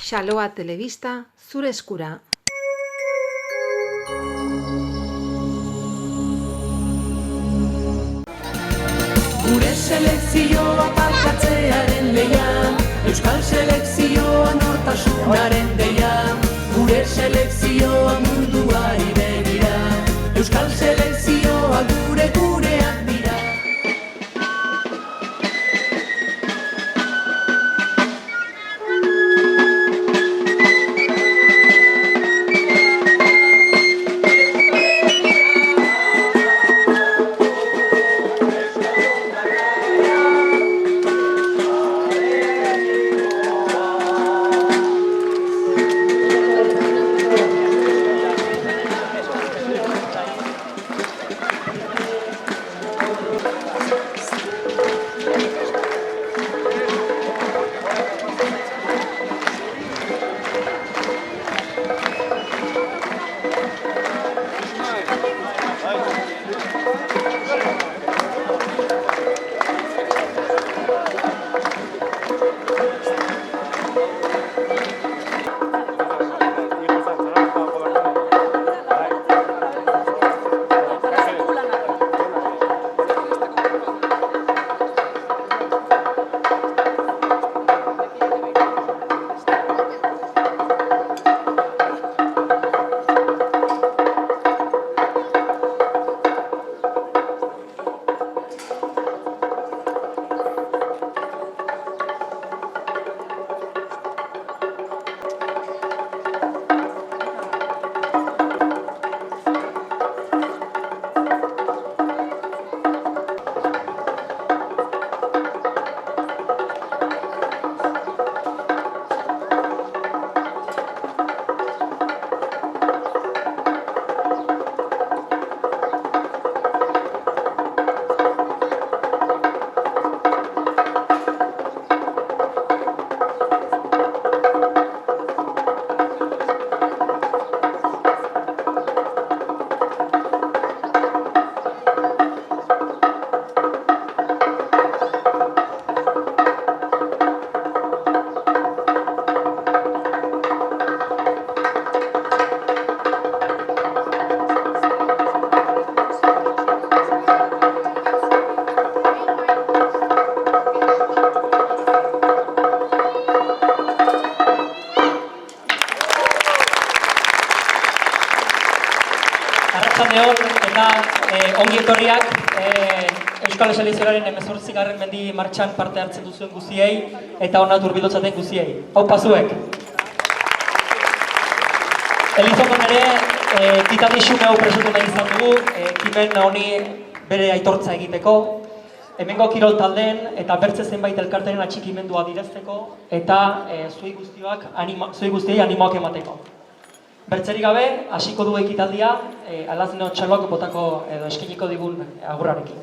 Xaloa Telebista, zure eskura. Gure selekzioa parkatzearen deia, Euskal selekzioa nortasunaren deia. Gure selekzioa munduari begira, Euskal selekzioa gureak dira. Eta ongi etorriak Euskal Selekzioaren 18. mendi martxan parte hartzen duzuen guziei eta hona hurbilotzaten guziei. Hau pasuek! Elizotan ere, kitaldi xume hau presotu nahi izan dugu, ekimen honi bere aitortza egiteko, hemengo kirol taldeen eta bertze zenbait elkarteren atxikimendua direzteko eta zuei guztiei animoak emateko. Bertzerik gabe, hasiko du ekitaldia, Alazno Txaloak botako edo eskeniko digun agurrarekin.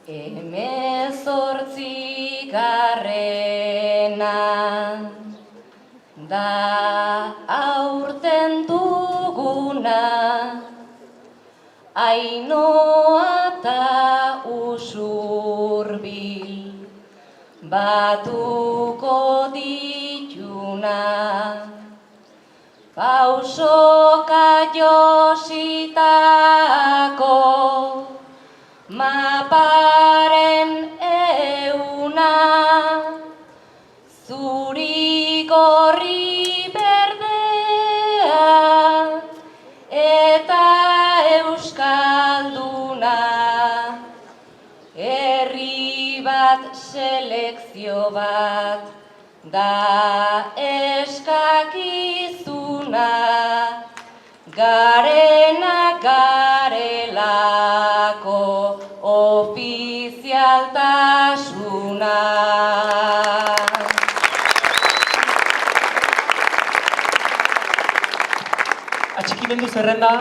Hemezortzigarrena da aurten duguna, Ainoa eta Usurbil batuko dituna, pausoka jositako maparen euna, zuri gorri berdea eta euskalduna, herri bat selekzio bat da eskakizuna, garena garelako ofizialtasuna. Atxikimendu zerrenda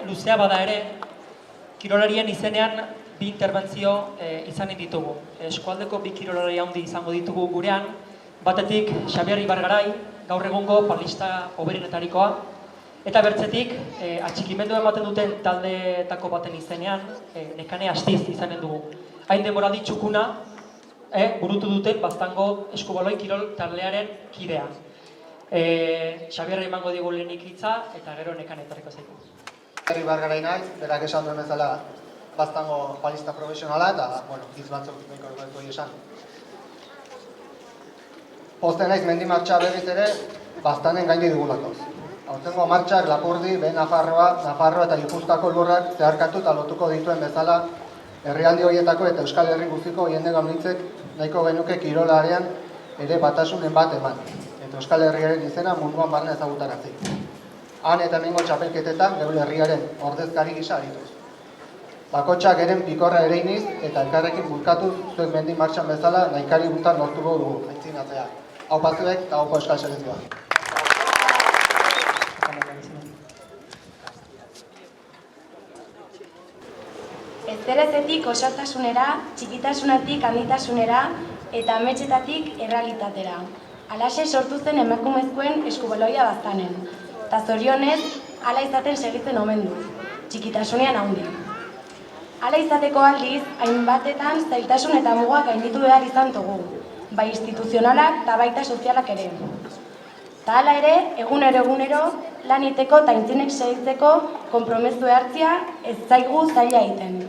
luzea bada ere, kirolarien izenean bi interbentzio izanen ditugu. Eskualdeko bi kirolari handi izango ditugu gurean, batetik Xabier Ibargarai, gaur egungo palista hoberenetarikoa, Eta bertzetik, atxikimendu ematen duten taldeetako baten izenean, Nekane Astiz izanen dugu. Hain denbora ditxukuna, burutu duten Baztango eskubaloi kirol taldearen kidea. Xabierra emango digu lehenik hitza, eta gero Nekane etorriko zaitu. Herri Bargarai naiz, berak esan duen bezala Baztango palista profesionala, eta, hitz batzuk nahiko esan. Pozten naiz mendi martxa berriz ere Baztanen gaindi dugulakoz. Aurtengo martxak Lapurdi, behin Nafarroa eta Gipuzkoako lurrak zeharkatu eta lotuko dituen bezala herrialde horietako eta Euskal Herri guztiko jende gaunitzek nahiko genuke kirolarean ere batasunen bat eman. Eta Euskal Herriaren izena munduan barne ezagutarazi. Han eta hemengo txapelketetan geure herriaren ordezkari gisa arituz. Bakotxak eren pikorra ereiniz eta elkarrekin bulkatuz zuek mendi martxan bezala nahikari guntan lortuko dugu aintzinatzea. Hau batzuek eta hauko Euskal Selekzioa. Ezterezetik osatasunera, txikitasunetik handitasunera eta ametsetatik errealitatera. Halaxe sortu zen emakumezkoen eskubaloia Baztanen. Ta zorionez, hala izaten segitzen omen du, txikitasunean handi. Hala izateko aldiz, hainbatetan zailtasun eta mugak gainditu behar izan dugu, bai instituzionalak eta baita sozialak ere. Ta hala ere, egunero lan iteko eta aintzinek segitzeko konpromezu hartzia ez zaigu zaila egiten.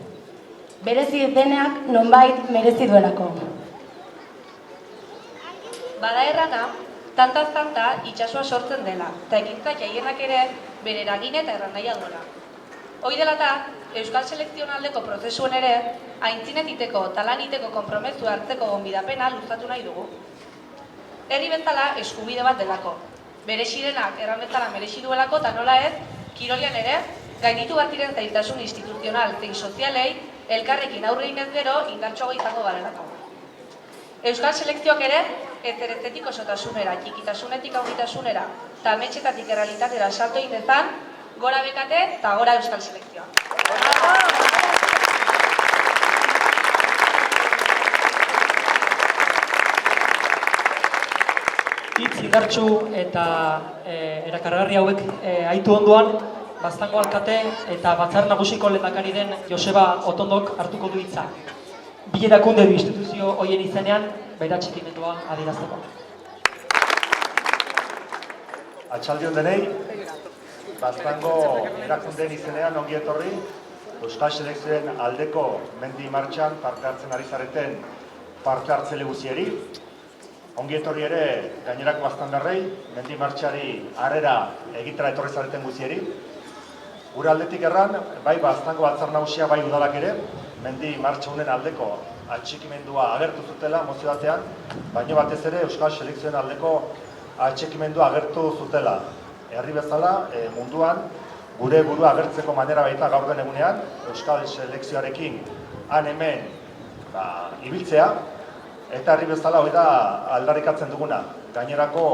Berezi denak nonbait merezi duelako. Bada errana, tantaz tanta itxasua sortzen dela, eta ekintza jaienak ere bere eragin eta errandaia duela. Hoi dela eta, Euskal Selekzioen aldeko prozesuen ere, aintzinetiteko eta laniteko konpromezu hartzeko gonbidapena luzatu nahi dugu. Herri bezala eskubide bat delako. Bere sirenak erran bezala merezi duelako eta nola ez, kirolian ere, gainditu bat diren zailtasun instituzional zein sozialei, elkarrekin aurre inez gero indartsuago izango garelako. Euskal Selekzioak ere, ezerezetik osotasunera, txikitasunetik aurritasunera, eta ametxetatik errealitatera salto egin dezan, gora bekate eta gora Euskal Selekzioa. Hitz indartsu eta erakargarri hauek aitu ondoan, Baztango alkate eta batzar nagusiko lehendakari den Joseba Otondok hartuko du hitza. Bi erakunde du instituzio horien izenean, bere atxikimendua adierazteko. Atxaldion denei, Baztango erakundeen izenean ongi etorri, Euskal Selekzioen aldeko mendi martxan parte hartzen ari zareten parte hartzele guzieri. Ongi etorri ere gainerako baztandarrei, mendi martxari harrera egitera etorri zareten guzieri. Gure aldetik erran, bai Baztango batzar nagusia bai udalak ere, mendi martxa honen aldeko atxikimendua agertu zutela mozio batean, baino batez ere Euskal Selekzioen aldeko atxikimendua agertu zutela. Herri bezala, munduan, gure burua agertzeko manera baita gaur den egunean, Euskal Selekzioarekin han hemen ibiltzea, eta herri bezala hori da aldarrikatzen duguna. Gainerako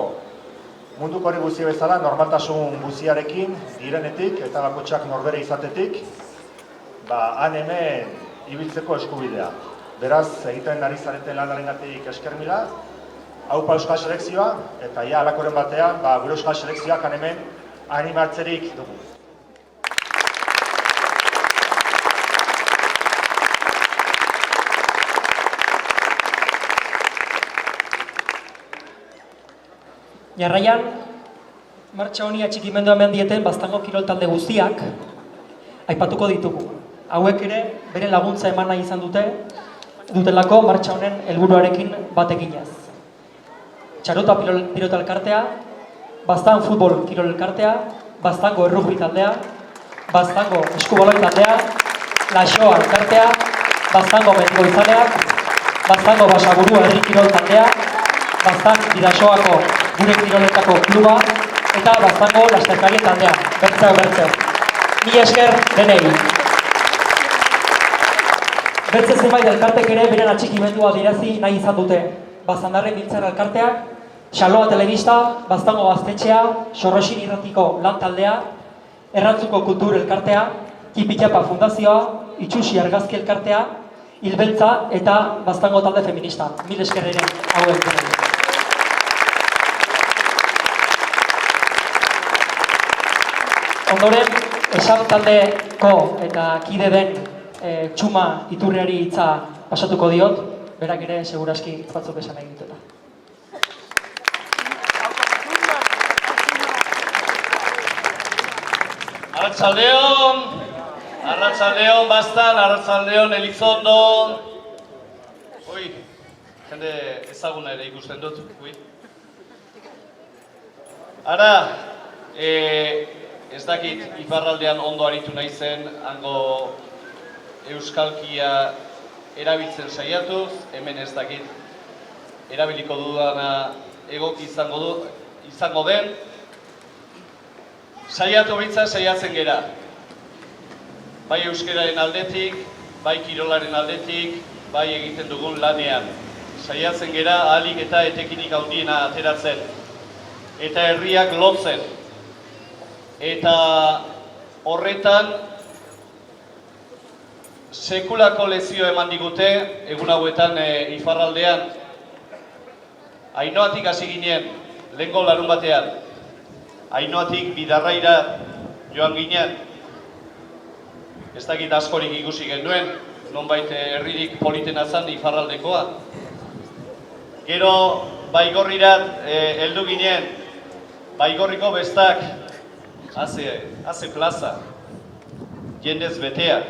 munduko hori guzia bezala, normaltasun guziarekin, direnetik eta bakotxak norbere izatetik, han hemen ibiltzeko eskubidea. Beraz, egiten ari zareten lanarengatik esker mila, haupa Euskal Selekzioa, eta ja alakoren batean, gure Euskal Selekzioak han hemen animatzerik dugu. Jarraian, martxa honi atxikimendua eman dieten Baztango kirol talde guztiak aipatuko ditugu. Hauek ere bere laguntza eman nahi izan dutelako martxa honen helburuarekin bat eginez. Txarota pilota elkartea, Baztan futbol kirol elkartea, Baztango errugbi taldea, Baztango eskubaloi taldea, Laxoa elkartea, Baztango mendikoizaleak, Baztango Basaburua herri kirol taldea, Baztan Bidasoako gure kiroletako kluba eta Baztango lasterkari taldea. Bertze. Mila esker denei. Bertze zenbait elkartek ere beren atxikimendua adirazi nahi izan dute. Baztandarren biltzar elkarteak, Xaloa Telebista, Baztango Gaztetxea, Sorrosin Irratiko lan taldea, Errantzuko Kultur elkartea, Kipitxapa Fundazioa, Itxusi Argazki elkartea, Hilbeltza eta Baztango talde feminista. Mila esker ere hauek denei. Ondoren, esan taldeko eta kide den Txuma Iturriari hitza pasatuko diot, berak ere seguraski hitz batzuk esan nahi dituela. Arratsaldeon Bastan, arratsaldeon Elizondo. Ui, jende ezaguna ere ikusten dut, ui. Ara, ez dakit iparraldean ondo aritu naizen, hango euskalkia erabiltzen saiatuz, hemen ez dakit erabiliko dudana egoki izango den. Saiatu bitza saiatzen gera. Bai euskararen aldetik, bai kirolaren aldetik, bai egiten dugun lanean. Saiatzen gera ahalik eta etekinik handiena ateratzen. Eta herriak lotzen. Eta horretan sekulako lezio eman digute egun hauetan iparraldean. Ainoatik hasi ginen, lehengo larun batean. Ainoatik Bidarraira joan ginen. Ez dakit askorik ikusi genuen, nonbait herririk politena zen iparraldekoa. Gero Baigorrirat heldu ginen, Baigorriko bestak, haze plaza, jendez betea.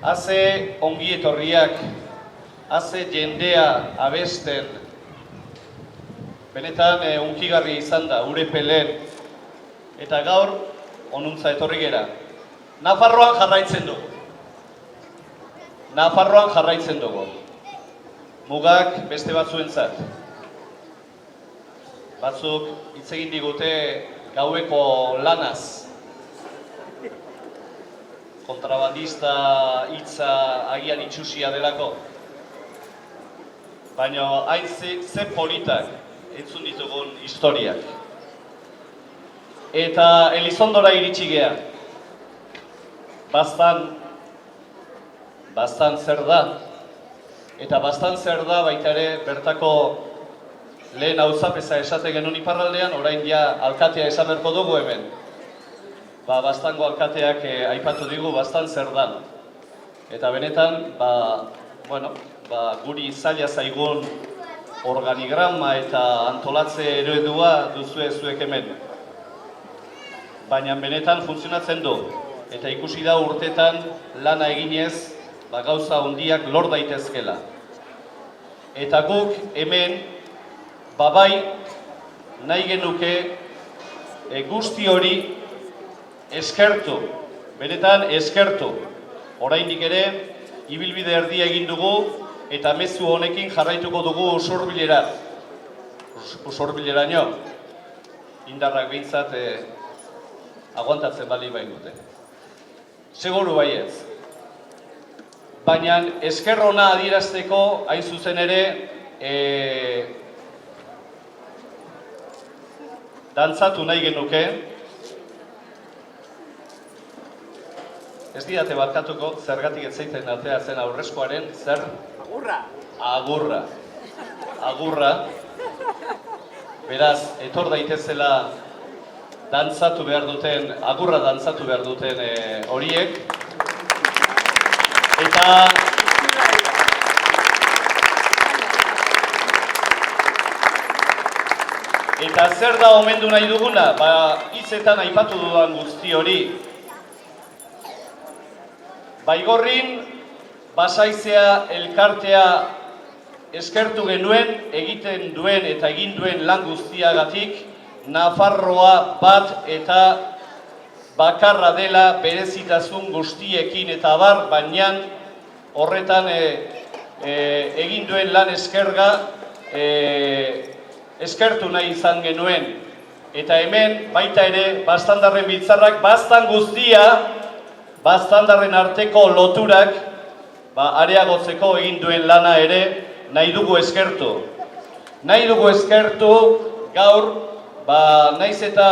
Haze ongi etorriak, haze jendea abesten. Benetan unkigarri izan da, Urepelen. Eta gaur, onuntza etorri gera. Nafarroan jarraitzen dugu. Nafarroan jarraitzen dugu. Mugak beste batzuentzat. Batzuk hitz egin digute gaueko lanaz. Kontrabandista hitza agian itxusia delako. Baina hain ze politak entzun ditugun historiak. Eta Elizondora iritsi gea. Bastan zer da. Eta bastan zer da baita ere bertako lehen auzapeza esate genuen iparraldean, orain ja alkatea esan berko dugu hemen. Bastango alkateak aipatu digu bastan zer da. Eta benetan, guri zaila zaigun organigrama eta antolatze eredua duzue zuek hemen. Baina benetan funtzionatzen du. Eta ikusi da urtetan lana eginez, gauza handiak lor daitezkela. Eta guk hemen, bai nahi genuke guzti hori eskertu. Benetan eskertu. Oraindik ere, ibilbide erdia egin dugu, eta mezu honekin jarraituko dugu Usurbilera. Usurbileraino. Indarrak behintzat aguantatzen bali bai dute. Seguru baietz. Baina esker ona adierazteko hain zuzen ere dantzatu nahi genuke. Ez didate barkatuko zergatik ez zaiten atea zen aurrezkoaren zer? Agurra. Beraz, etor daitezela dantzatu behar duten, agurra dantzatu behar duten horiek. Eta zer da omendu nahi duguna? Hitzetan aipatu dudan guzti hori. Baigorrin, Basaizea elkartea eskertu genuen, egiten duen eta egin duen lan guztiagatik, Nafarroa bat eta bakarra dela berezitasun guztiekin eta baina horretan egin duen lan eskerga eskertu nahi izan genuen. Eta hemen baita ere Bastandarren biltzarrak bastan guztia, Bastandarren arteko loturak areagotzeko egin duen lana ere nahi dugu eskertu. Nahi dugu eskertu gaur, naiz eta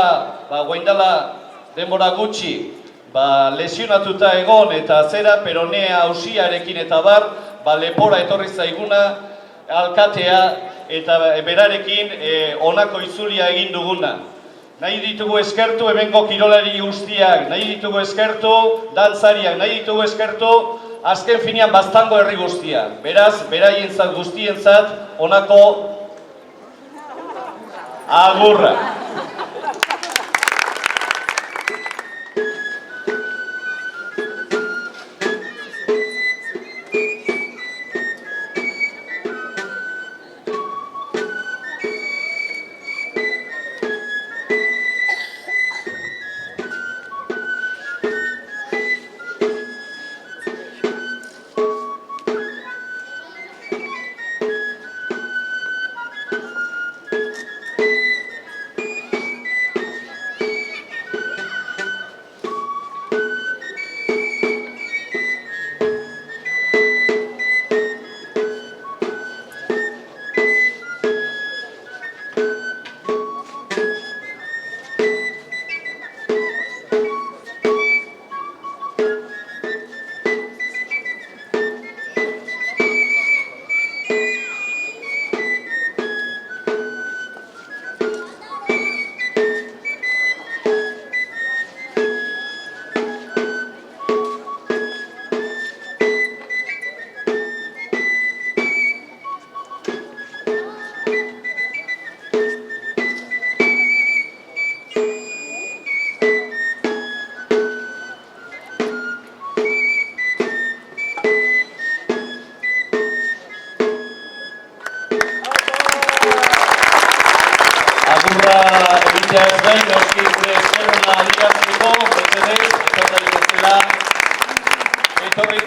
guaindala denbora gutxi lesionatuta egon eta zera peronea ausiarekin eta lepora etorri zaiguna alkatea eta berarekin honako itzulia egin duguna. Nahi ditugu eskertu hemengo kirolari guztiak, nahi ditugu eskertu dantzariak, nahi ditugu eskertu azken finean Baztango herri guztiak. Beraz, beraientzat guztientzat honako agurra. Ez gain, noski gure eskerona adierazteko,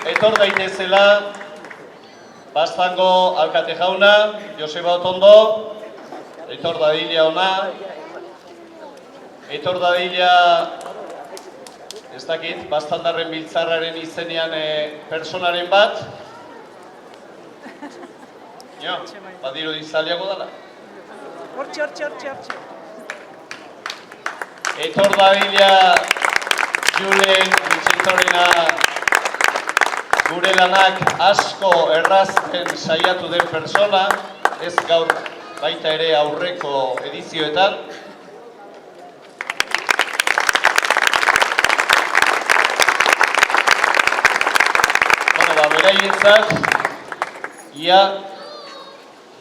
etor daitezela Baztango alkate jauna, Joseba Otondo, etor dadila ona, etor dadila, ez dakit, Baztandarren biltzarraren izenean personaren bat, badiru dizaliago dela. Hortxe. Etor dadila Julen Mitxentorena gure lanak asko errazten saiatu den persona, ez gaur baita ere aurreko edizioetan. Beraientzat, ia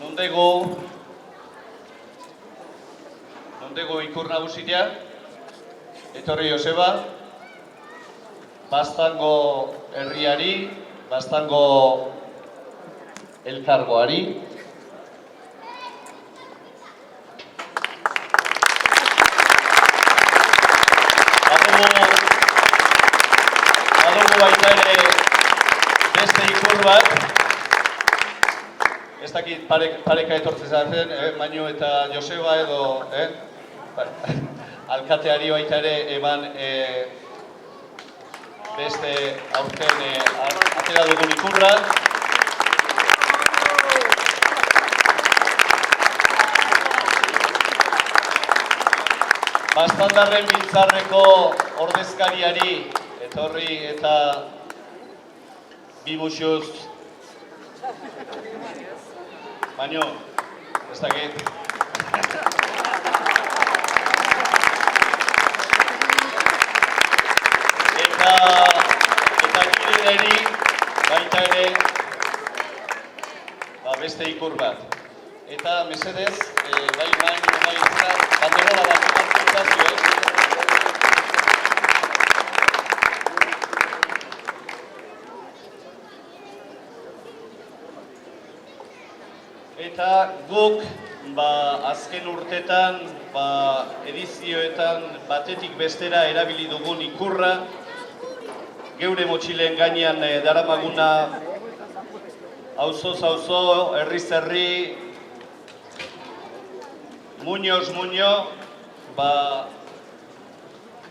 nondego ikur nagusitea, etorri Joseba, Baztango herriari, Baztango elkargoari. Badugu baita ere beste ikur bat, ez dakit pareka etortzen zaten, Maño eta Joseba edo alkateari baita ere eman beste aurten atera dugun ikurra. Baztandarren biltzarreko ordezkariari etorri eta bibuxuz Maño, ez dakit. Eta kireneri baita ere beste ikur bat. Eta mesedez, bai banderola bat emantzitazioen. Eta guk azken urtetan, edizioetan batetik bestera erabili dugun ikurra, geure motxilen gainean daramaguna auzoz auzo, herriz herri, muñoz muño,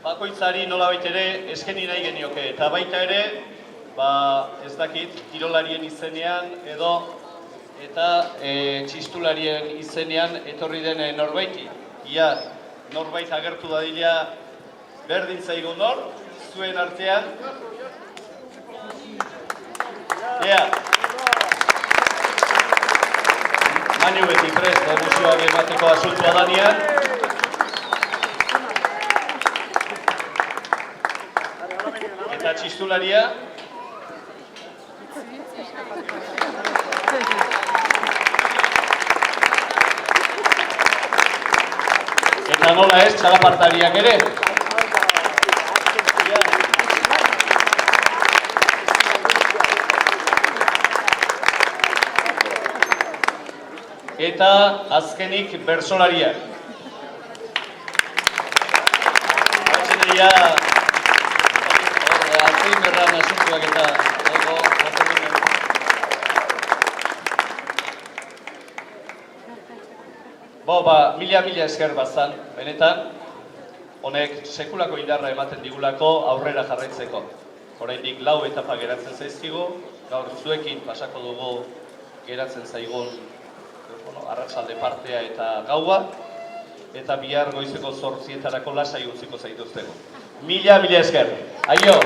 bakoitzari nolabait ere eskeni nahi genioke. Eta baita ere, ez dakit, kirolarien izenean edo eta txistularien izenean etorri den norbaiti. Ia, norbait agertu dadila berdin zaigu nor, zuen artean. Manu beti prest, emozioak emateko asuntua danean. Eta txistularia. Eta nola ez, txalapartariak ere. Eta azkenik bersolariak. Batxeneria, azkein berran asuntuak eta mila esker bazan, benetan, honek sekulako indarra ematen digulako aurrera jarraitzeko. Oraindik 4 etapa geratzen zaizkigu, gaur zuekin pasako dugu geratzen zaigun arratsalde partea eta gaua, eta bihar goizeko 8etarako lasai utziko zaituztegu. Mila esker. Aio!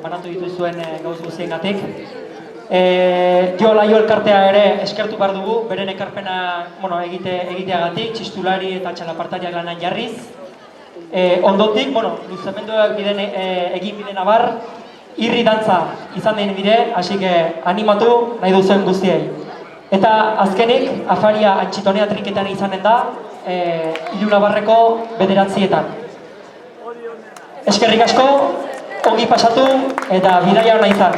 Banatu dituzuen gauz guztiengatik. Jo Laio elkartea ere eskertu behar dugu, beren ekarpena egiteagatik, txistulari eta txalapartariak lanan jarriz. Ondotik, luzamenduak egin biden abar, irri dantza izan den bide, hasi animatu nahi duzen guztiei. Eta azkenik, afaria antxitonea trinketan izanen da, Ilunabarreko 9etan. Eskerrik asko, ongi pasatu eta bidaia hona izan.